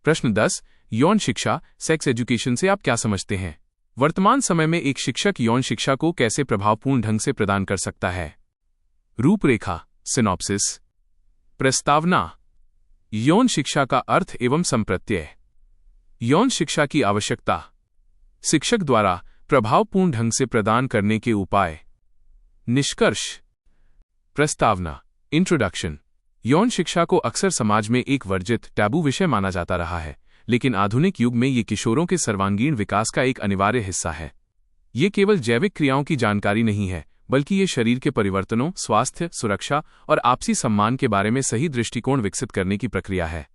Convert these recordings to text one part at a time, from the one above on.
प्रश्न 10। यौन शिक्षा, सेक्स एजुकेशन से आप क्या समझते हैं? वर्तमान समय में एक शिक्षक यौन शिक्षा को कैसे प्रभावपूर्ण ढंग से प्रदान कर सकता है? रूपरेखा, सिनॉप्सिस। प्रस्तावना। यौन शिक्षा का अर्थ एवं संप्रत्यय। यौन शिक्षा की आवश्यकता। शिक्षक द्वारा प्रभावपूर्ण ढंग से प्रदान करने के उपाय। निष्कर्ष। प्रस्तावना, इंट्रोडक्शन। यौन शिक्षा को अक्सर समाज में एक वर्जित, टैबू विषय माना जाता रहा है, लेकिन आधुनिक युग में ये किशोरों के सर्वांगीण विकास का एक अनिवार्य हिस्सा है। ये केवल जैविक क्रियाओं की जानकारी नहीं है, बल्कि ये शरीर के परिवर्तनों, स्वास्थ्य, सुरक्षा और आपसी सम्मान के बारे में सही दृष्टिकोण विकसित करने की प्रक्रिया है।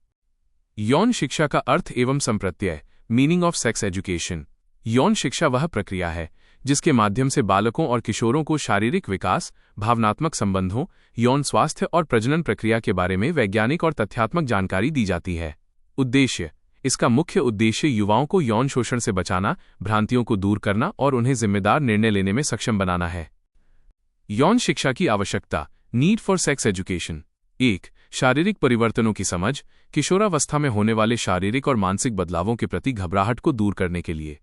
यौन शिक्षा का अर्थ एवं संप्रत्यय। Meaning of sex education. यौन शिक्षा वह प्रक्रिया है जिसके माध्यम से बालकों और किशोरों को शारीरिक विकास, भावनात्मक संबंधों, यौन स्वास्थ्य और प्रजनन प्रक्रिया के बारे में वैज्ञानिक और तथ्यात्मक जानकारी दी जाती है। उद्देश्य। इसका मुख्य उद्देश्य युवाओं को यौन शोषण से बचाना, भ्रांतियों को दूर करना और उन्हें जिम्मेदार निर्णय लेने में सक्षम बनाना है। यौन शिक्षा की आवश्यकता। Need for sex education. 1. शारीरिक परिवर्तनों की समझ। किशोरावस्था में होने वाले शारीरिक और मानसिक बदलावों के प्रति घबराहट को दूर करने के लिए।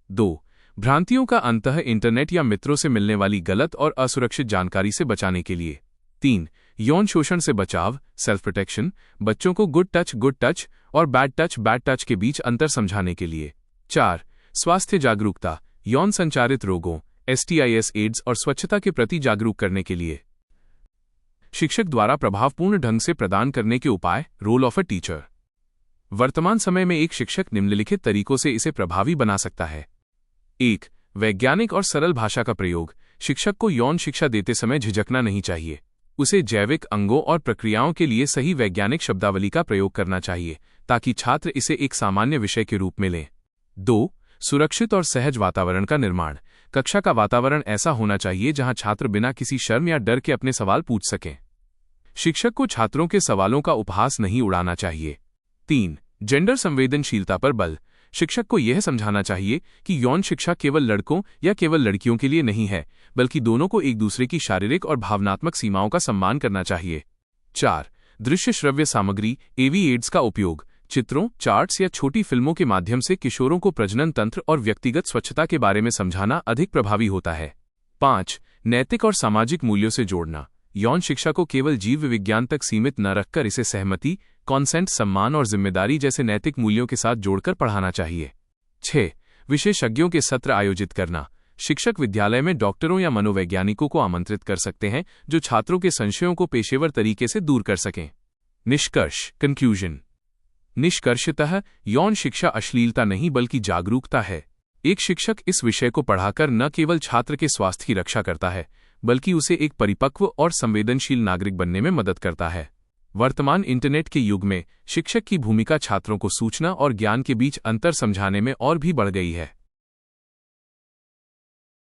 2. भ्रांतियों का अंतः इंटरनेट या मित्रों से मिलने वाली गलत और असुरक्षित जानकारी से बचाने के लिए। 3. यौन शोषण से बचाव, सेल्फ प्रोटेक्शन। बच्चों को गुड टच और बैड टच के बीच अंतर समझाने के लिए। 4. स्वास्थ्य जागरूकता। यौन संचारित रोगों, STIs, एड्स और स्वच्छता के प्रति जागरूक करने के लिए। शिक्षक द्वारा प्रभावपूर्ण ढंग से प्रदान करने के उपाय। Role of a teacher. वर्तमान समय में एक शिक्षक निम्नलिखित तरीकों से इसे प्रभावी बना सकता है। 1. वैज्ञानिक और सरल भाषा का प्रयोग। शिक्षक को यौन शिक्षा देते समय झिझकना नहीं चाहिए। उसे जैविक अंगों और प्रक्रियाओं के लिए सही वैज्ञानिक शब्दावली का प्रयोग करना चाहिए, ताकि छात्र इसे एक सामान्य विषय के रूप में लें। 2. सुरक्षित और सहज वातावरण का निर्माण। कक्षा का वातावरण ऐसा होना चाहिए जहां छात्र बिना किसी शर्म या डर के अपने सवाल पूछ सकें। शिक्षक को छात्रों के सवालों का उपहास नहीं उड़ाना चाहिए। 3. जेंडर संवेदनशीलता पर बल। शिक्षक को यह समझाना चाहिए कि यौन शिक्षा केवल लड़कों या केवल लड़कियों के लिए नहीं है, बल्कि दोनों को एक दूसरे की शारीरिक और भावनात्मक सीमाओं का सम्मान करना चाहिए। 4. दृश्य श्रव्य सामग्री, AV एड्स का उपयोग। चित्रों, चार्ट्स या छोटी फिल्मों के माध्यम से किशोरों को प्रजनन तंत्र और व्यक्तिगत स्वच्छता के बारे में समझाना अधिक प्रभावी होता है। 5. नैतिक और सामाजिक मूल्यों से जोड़ना। यौन शिक्षा को केवल जीव विज्ञान तक सीमित न रखकर इसे सहमति, कॉन्सेंट, सम्मान और जिम्मेदारी जैसे नैतिक मूल्यों के साथ जोड़कर पढ़ाना चाहिए। 6. विशेषज्ञों के सत्र आयोजित करना। शिक्षक विद्यालय में डॉक्टरों या मनोवैज्ञानिकों को आमंत्रित कर सकते हैं जो छात्रों के संशयों को पेशेवर तरीके से दूर कर सकें। निष्कर्ष, कंक्लूजन। निष्कर्षतः यौन शिक्षा अश्लीलता नहीं बल्कि जागरूकता है। एक शिक्षक इस विषय को पढ़ाकर न केवल छात्र के स्वास्थ्य की रक्षा करता है, बल्कि उसे एक परिपक्व और संवेदनशील नागरिक बनने में मदद करता है। वर्तमान इंटरनेट के युग में शिक्षक की भूमिका छात्रों को सूचना और ज्ञान के बीच अंतर समझाने में और भी बढ़ गई है।